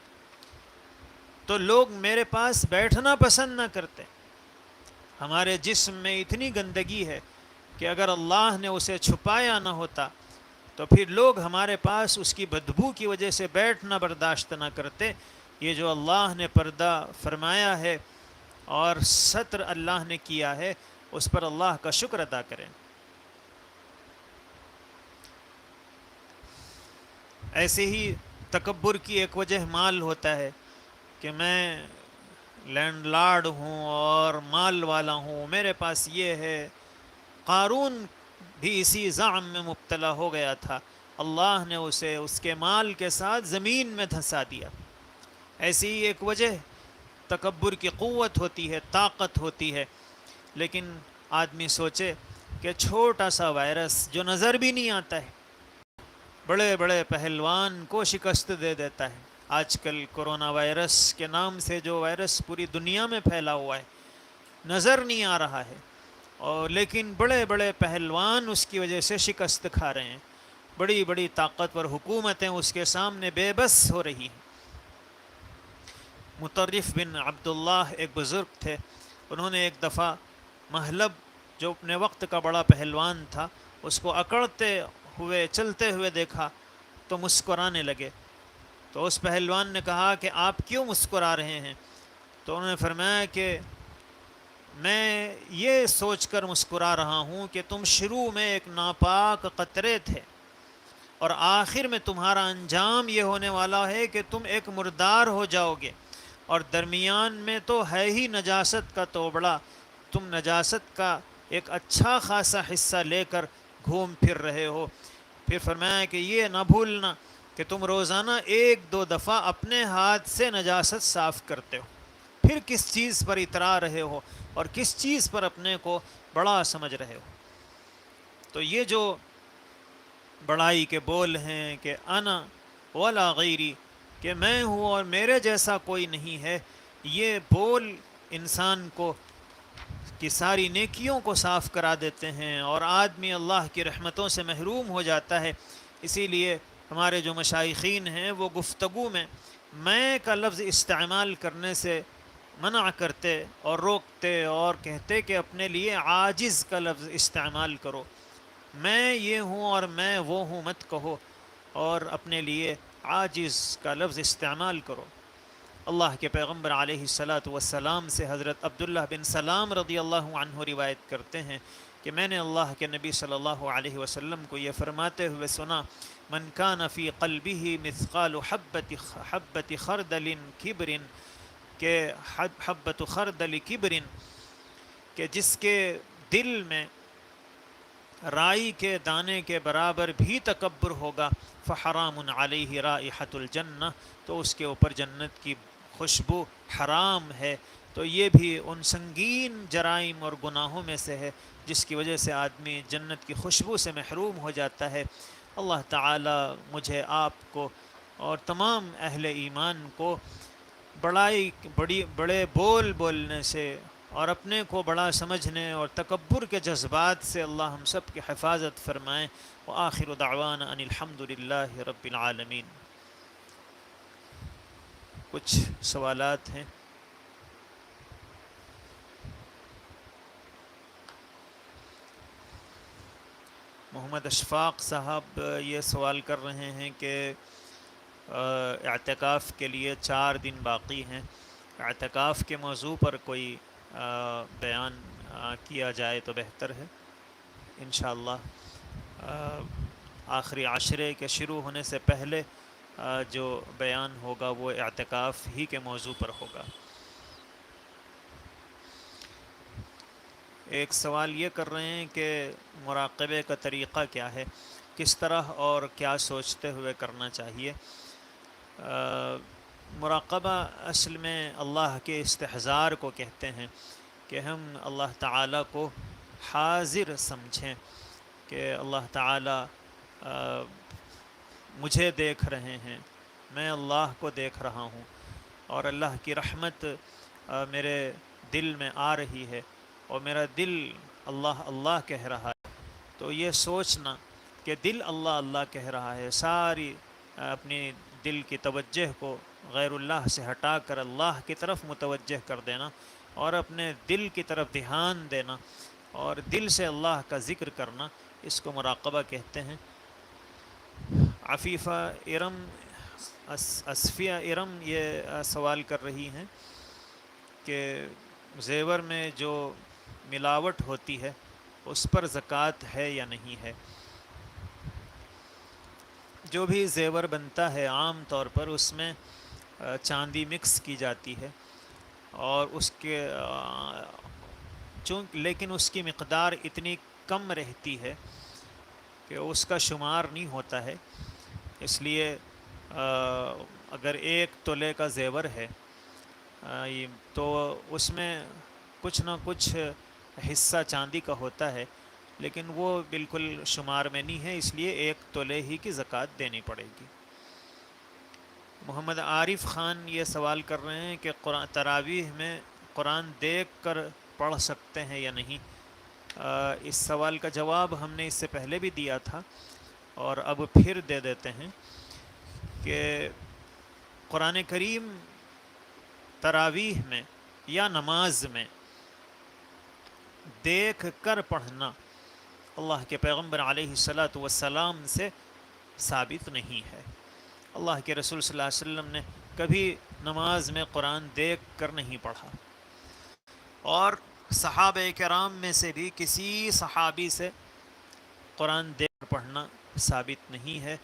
تو لوگ میرے پاس بیٹھنا پسند نہ کرتے۔ ہمارے جسم میں اتنی گندگی ہے کہ اگر اللہ نے اسے چھپایا نہ ہوتا تو پھر لوگ ہمارے پاس اس کی بدبو کی وجہ سے بیٹھنا برداشت نہ کرتے۔ یہ جو اللہ نے پردہ فرمایا ہے اور ستر اللہ نے کیا ہے، اس پر اللہ کا شکر ادا کریں۔ ایسے ہی تکبر کی ایک وجہ مال ہوتا ہے کہ میں لینڈ لارڈ ہوں اور مال والا ہوں، میرے پاس یہ ہے۔ قارون بھی اسی زعم میں مبتلا ہو گیا تھا، اللہ نے اسے اس کے مال کے ساتھ زمین میں دھنسا دیا۔ ایسی ہی ایک وجہ تکبر کی قوت ہوتی ہے، طاقت ہوتی ہے۔ لیکن آدمی سوچے کہ چھوٹا سا وائرس جو نظر بھی نہیں آتا ہے، بڑے بڑے پہلوان کو شکست دے دیتا ہے۔ آج کل کرونا وائرس کے نام سے جو وائرس پوری دنیا میں پھیلا ہوا ہے، نظر نہیں آ رہا ہے، اور لیکن بڑے بڑے پہلوان اس کی وجہ سے شکست کھا رہے ہیں۔ بڑی بڑی طاقتور حکومتیں اس کے سامنے بے بس ہو رہی ہیں۔ مطرف بن عبداللہ ایک بزرگ تھے، انہوں نے ایک دفعہ محلب جو اپنے وقت کا بڑا پہلوان تھا، اس کو اکڑتے ہوئے چلتے ہوئے دیکھا تو مسکرانے لگے۔ تو اس پہلوان نے کہا کہ آپ کیوں مسکرا رہے ہیں؟ تو انہوں نے فرمایا کہ میں یہ سوچ کر مسکرا رہا ہوں کہ تم شروع میں ایک ناپاک قطرے تھے، اور آخر میں تمہارا انجام یہ ہونے والا ہے کہ تم ایک مردار ہو جاؤ گے، اور درمیان میں تو ہے ہی نجاست کا توبڑا، تم نجاست کا ایک اچھا خاصا حصہ لے کر گھوم پھر رہے ہو۔ پھر فرمایا کہ یہ نہ بھولنا کہ تم روزانہ 1-2 دفعہ اپنے ہاتھ سے نجاست صاف کرتے ہو، پھر کس چیز پر اترا رہے ہو اور کس چیز پر اپنے کو بڑا سمجھ رہے ہو۔ تو یہ جو بڑائی کے بول ہیں کہ انا ولا غیری، کہ میں ہوں اور میرے جیسا کوئی نہیں ہے، یہ بول انسان کو کی ساری نیکیوں کو صاف کرا دیتے ہیں اور آدمی اللہ کی رحمتوں سے محروم ہو جاتا ہے۔ اسی لیے ہمارے جو مشائخین ہیں وہ گفتگو میں کا لفظ استعمال کرنے سے منع کرتے اور روکتے اور کہتے کہ اپنے لیے عاجز کا لفظ استعمال کرو۔ میں یہ ہوں اور میں وہ ہوں مت کہو، اور اپنے لیے عاجز کا لفظ استعمال کرو۔ اللہ کے پیغمبر علیہ السلام سے حضرت عبداللہ بن سلام رضی اللہ عنہ روایت کرتے ہیں کہ میں نے اللہ کے نبی صلی اللہ علیہ وسلم کو یہ فرماتے ہوئے سنا، من کان فی قلبہ مثقال حبۃ خردل کبر، کہ حبۃ خردل کبر، کہ جس کے دل میں رائی کے دانے کے برابر بھی تکبر ہوگا، فحرام علیہ رائحۃ الجنہ، تو اس کے اوپر جنت کی خوشبو حرام ہے۔ تو یہ بھی ان سنگین جرائم اور گناہوں میں سے ہے جس کی وجہ سے آدمی جنت کی خوشبو سے محروم ہو جاتا ہے۔ اللہ تعالی مجھے، آپ کو اور تمام اہل ایمان کو بڑے بول بولنے سے اور اپنے کو بڑا سمجھنے اور تکبر کے جذبات سے اللہ ہم سب کی حفاظت فرمائیں۔ وآخر دعوانا ان الحمد للہ رب العالمین۔ کچھ سوالات ہیں؟ محمد اشفاق صاحب یہ سوال کر رہے ہیں کہ اعتکاف کے لیے 4 دن باقی ہیں، اعتکاف کے موضوع پر کوئی بیان کیا جائے تو بہتر ہے انشاءاللہ۔ آخری عشرے کے شروع ہونے سے پہلے جو بیان ہوگا وہ اعتکاف ہی کے موضوع پر ہوگا۔ ایک سوال یہ کر رہے ہیں کہ مراقبے کا طریقہ کیا ہے، کس طرح اور کیا سوچتے ہوئے کرنا چاہیے؟ مراقبہ اصل میں اللہ کے استحضار کو کہتے ہیں، کہ ہم اللہ تعالیٰ کو حاضر سمجھیں کہ اللہ تعالیٰ مجھے دیکھ رہے ہیں، میں اللہ کو دیکھ رہا ہوں، اور اللہ کی رحمت میرے دل میں آ رہی ہے اور میرا دل اللہ اللہ کہہ رہا ہے۔ تو یہ سوچنا کہ دل اللہ اللہ کہہ رہا ہے، ساری اپنی دل کی توجہ کو غیر اللہ سے ہٹا کر اللہ کی طرف متوجہ کر دینا، اور اپنے دل کی طرف دھیان دینا اور دل سے اللہ کا ذکر کرنا، اس کو مراقبہ کہتے ہیں۔ عفیفہ ارم اصفیہ ارم یہ سوال کر رہی ہیں کہ زیور میں جو ملاوٹ ہوتی ہے اس پر زکوٰۃ ہے یا نہیں ہے؟ جو بھی زیور بنتا ہے عام طور پر اس میں چاندی مکس کی جاتی ہے، اور اس کے لیکن اس کی مقدار اتنی کم رہتی ہے کہ اس کا شمار نہیں ہوتا ہے، اس لیے اگر 1 تولے کا زیور ہے تو اس میں کچھ نہ کچھ حصہ چاندی کا ہوتا ہے، لیکن وہ بالکل شمار میں نہیں ہے، اس لیے 1 تولے ہی کی زکوٰۃ دینی پڑے گی۔ محمد عارف خان یہ سوال کر رہے ہیں کہ تراویح میں قرآن دیکھ کر پڑھ سکتے ہیں یا نہیں؟ اس سوال کا جواب ہم نے اس سے پہلے بھی دیا تھا اور اب پھر دے دیتے ہیں کہ قرآن کریم تراویح میں یا نماز میں دیکھ کر پڑھنا اللہ کے پیغمبر علیہ السلام سے ثابت نہیں ہے۔ اللہ کے رسول صلی اللہ علیہ وسلم نے کبھی نماز میں قرآن دیکھ کر نہیں پڑھا، اور صحابہ کرام میں سے بھی کسی صحابی سے قرآن دیکھ کر پڑھنا ثابت نہیں ہے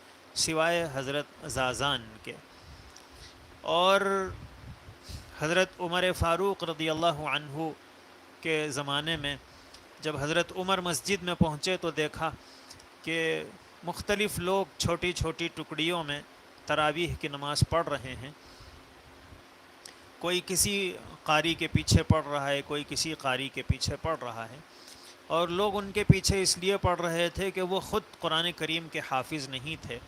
سوائے حضرت زازان کے۔ اور حضرت عمر فاروق رضی اللہ عنہ کے زمانے میں جب حضرت عمر مسجد میں پہنچے تو دیکھا کہ مختلف لوگ چھوٹی چھوٹی ٹکڑیوں میں تراویح کی نماز پڑھ رہے ہیں، کوئی کسی قاری کے پیچھے پڑھ رہا ہے، کوئی کسی قاری کے پیچھے پڑھ رہا ہے، اور لوگ ان کے پیچھے اس لیے پڑھ رہے تھے کہ وہ خود قرآن کریم کے حافظ نہیں تھے۔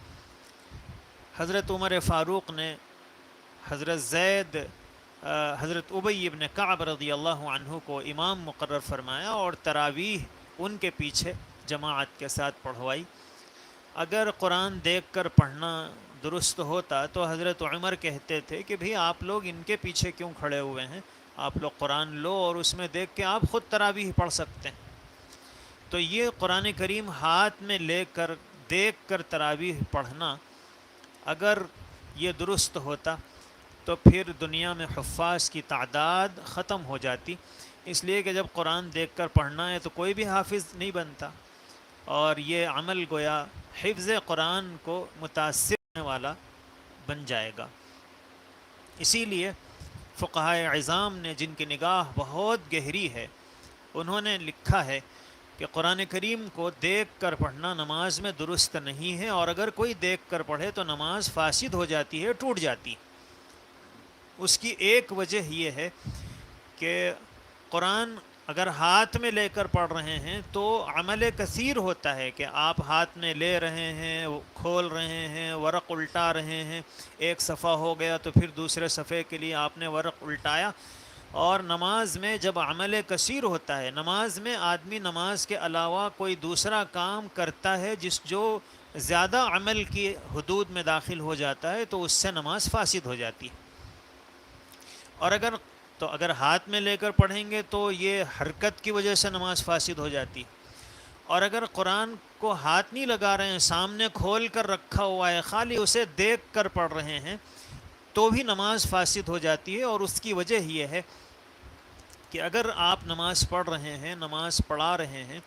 حضرت عمر فاروق نے حضرت ابی ابن کعب رضی اللہ عنہ کو امام مقرر فرمایا اور تراویح ان کے پیچھے جماعت کے ساتھ پڑھوائی۔ اگر قرآن دیکھ کر پڑھنا درست ہوتا تو حضرت عمر کہتے تھے کہ بھئی آپ لوگ ان کے پیچھے کیوں کھڑے ہوئے ہیں، آپ لوگ قرآن لو اور اس میں دیکھ کے آپ خود تراویح پڑھ سکتے ہیں۔ تو یہ قرآن کریم ہاتھ میں لے کر دیکھ کر تراویح پڑھنا اگر یہ درست ہوتا تو پھر دنیا میں حفاظ کی تعداد ختم ہو جاتی، اس لیے کہ جب قرآن دیکھ کر پڑھنا ہے تو کوئی بھی حافظ نہیں بنتا، اور یہ عمل گویا حفظ قرآن کو متاثر ہونے والا بن جائے گا۔ اسی لیے فقہائے عظام نے، جن کی نگاہ بہت گہری ہے، انہوں نے لکھا ہے کہ قرآن کریم کو دیکھ کر پڑھنا نماز میں درست نہیں ہے، اور اگر کوئی دیکھ کر پڑھے تو نماز فاسد ہو جاتی ہے، ٹوٹ جاتی ہے۔ اس کی ایک وجہ یہ ہے کہ قرآن اگر ہاتھ میں لے کر پڑھ رہے ہیں تو عمل کثیر ہوتا ہے کہ آپ ہاتھ میں لے رہے ہیں، کھول رہے ہیں، ورق الٹا رہے ہیں، ایک صفحہ ہو گیا تو پھر دوسرے صفحے کے لیے آپ نے ورق الٹایا. اور نماز میں جب عمل کثیر ہوتا ہے، نماز میں آدمی نماز کے علاوہ کوئی دوسرا کام کرتا ہے جو زیادہ عمل کی حدود میں داخل ہو جاتا ہے، تو اس سے نماز فاسد ہو جاتی ہے. اور اگر ہاتھ میں لے کر پڑھیں گے تو یہ حرکت کی وجہ سے نماز فاسد ہو جاتی. اور اگر قرآن کو ہاتھ نہیں لگا رہے ہیں، سامنے کھول کر رکھا ہوا ہے، خالی اسے دیکھ کر پڑھ رہے ہیں، تو بھی نماز فاسد ہو جاتی ہے. اور اس کی وجہ یہ ہے کہ اگر آپ نماز پڑھ رہے ہیں، نماز پڑھا رہے ہیں،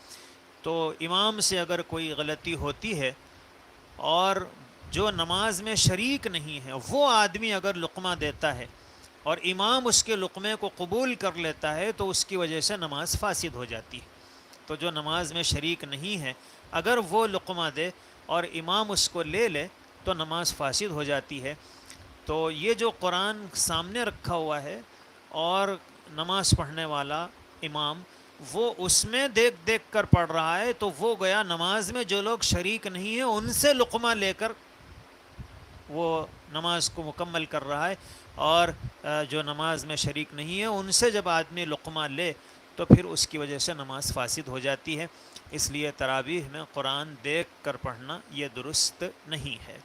تو امام سے اگر کوئی غلطی ہوتی ہے اور جو نماز میں شریک نہیں ہے وہ آدمی اگر لقمہ دیتا ہے اور امام اس کے لقمے کو قبول کر لیتا ہے، تو اس کی وجہ سے نماز فاسد ہو جاتی ہے. تو جو نماز میں شریک نہیں ہے اگر وہ لقمہ دے اور امام اس کو لے لے تو نماز فاسد ہو جاتی ہے. تو یہ جو قرآن سامنے رکھا ہوا ہے اور نماز پڑھنے والا امام وہ اس میں دیکھ دیکھ کر پڑھ رہا ہے، تو وہ گویا نماز میں جو لوگ شریک نہیں ہیں ان سے لقمہ لے کر وہ نماز کو مکمل کر رہا ہے. اور جو نماز میں شریک نہیں ہے ان سے جب آدمی لقمہ لے تو پھر اس کی وجہ سے نماز فاسد ہو جاتی ہے. اس لیے تراویح میں قرآن دیکھ کر پڑھنا یہ درست نہیں ہے.